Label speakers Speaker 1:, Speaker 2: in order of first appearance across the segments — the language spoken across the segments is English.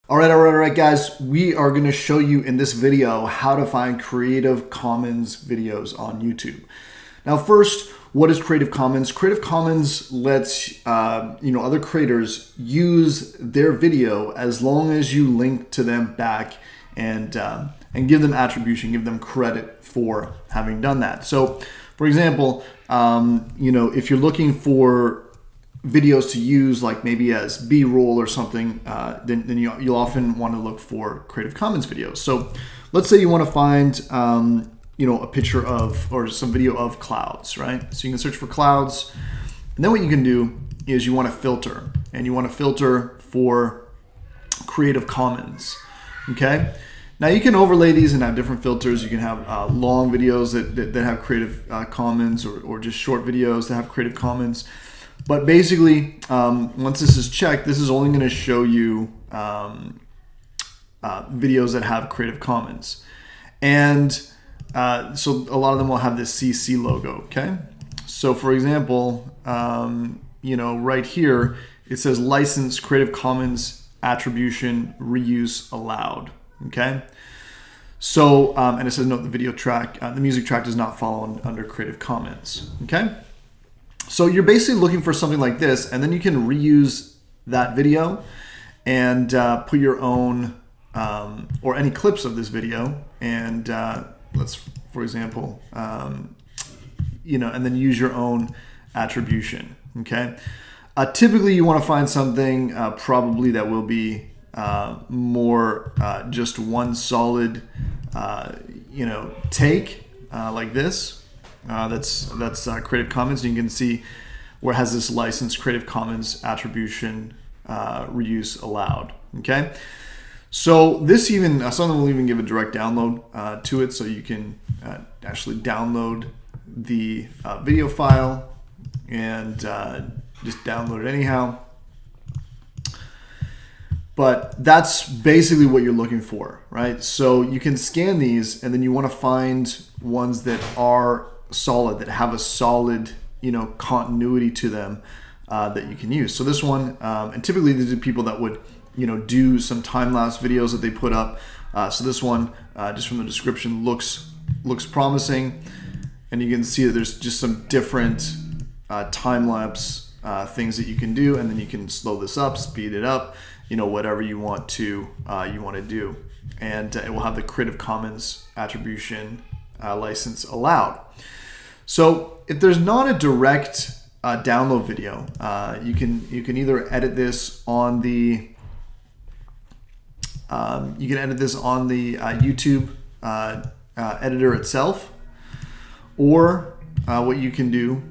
Speaker 1: All right, guys. We are going to show you in this video how to find Creative Commons videos on YouTube. Now, first, what is Creative Commons? Creative Commons lets other creators use their video as long as you link to them back and give them attribution, give them credit for having done that. So, for example, if you're looking for videos to use, like maybe as B-roll or something, then you'll often want to look for Creative Commons videos. So let's say you want to find a picture of or some video of clouds, right? So you can search for clouds, and then what you can do is you want to filter, and you want to filter for Creative Commons. Okay. Now you can overlay these and have different filters. You can have long videos that have Creative Commons, or just short videos that have Creative Commons. But basically, once this is checked, this is only going to show you videos that have Creative Commons. And so a lot of them will have this CC logo, okay? So for example, right here, it says license Creative Commons attribution reuse allowed, okay? So, and it says note the video track, the music track does not fall under Creative Commons, okay? So you're basically looking for something like this, and then you can reuse that video and put your own or any clips of this video, and let's, for example, and then use your own attribution. Okay. Typically, you want to find something probably that will be more just one solid, take like this. That's Creative Commons. You can see where it has this license Creative Commons attribution reuse allowed. Okay, so this even some of them will even give a direct download to it, so you can actually download the video file and just download it anyhow. But that's basically what you're looking for, right? So you can scan these, and then you want to find ones that are solid, that have a solid continuity to them that you can use. So this one, and typically these are people that would do some time-lapse videos that they put up. So this one, just from the description, looks promising, and you can see that there's just some different time-lapse things that you can do, and then you can slow this up, speed it up, whatever you want to do, and it will have the Creative Commons attribution license allowed. So if there's not a direct download video, you can either edit this on the YouTube editor itself, or what you can do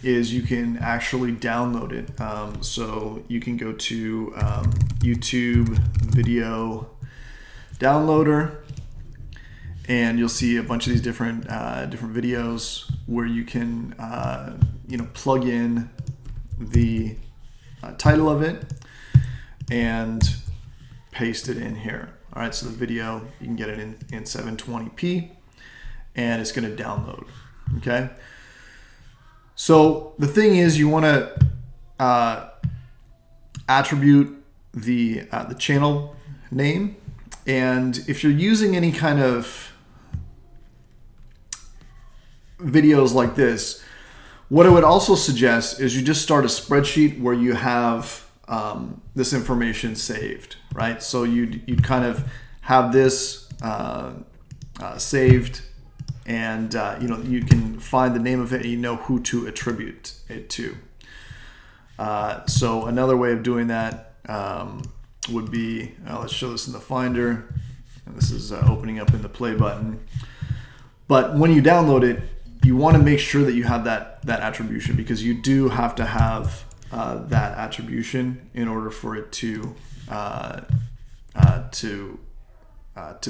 Speaker 1: is you can actually download it. So you can go to YouTube video downloader, and you'll see a bunch of these different videos where you can plug in the title of it and paste it in here. All right, so the video, you can get it in 720p, and it's going to download. Okay, so the thing is, you want to attribute the channel name, and if you're using any kind of videos like this, what I would also suggest is you just start a spreadsheet where you have this information saved, right? So you'd kind of have this saved, and you can find the name of it, and you know who to attribute it to. So another way of doing that would be, let's show this in the Finder, and this is opening up in the play button. But when you download it, you want to make sure that you have that attribution, because you do have to have that attribution in order for it to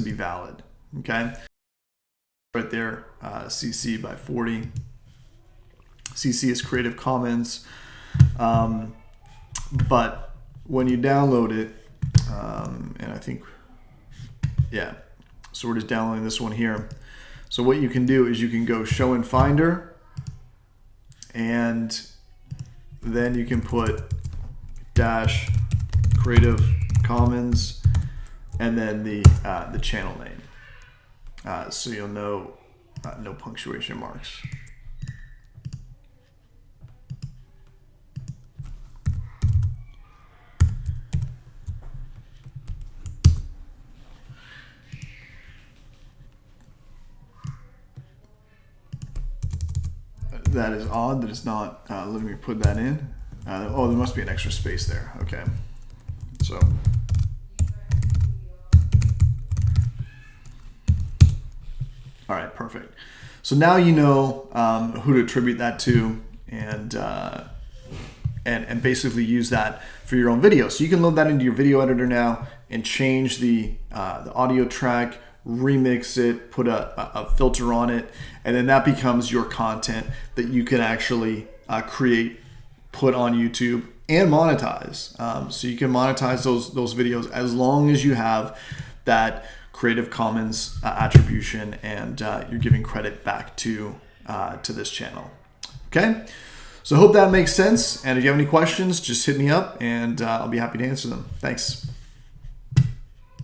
Speaker 1: be valid. Okay, right there, CC by 40. CC is Creative Commons, but when you download it, and I think, yeah, so we're just downloading this one here. So what you can do is you can go show in Finder, and then you can put dash Creative Commons and then the channel name. So you'll know no punctuation marks. That is odd that it's not letting me put that in. Oh, there must be an extra space there. Okay. So. All right, perfect. So now you know who to attribute that to, and basically use that for your own video. So you can load that into your video editor now and change the audio track, remix it, put a filter on it, and then that becomes your content that you can actually create, put on YouTube, and monetize. So you can monetize those videos as long as you have that Creative Commons attribution and you're giving credit back to this channel. Okay, so I hope that makes sense. And if you have any questions, just hit me up and I'll be happy to answer them. Thanks.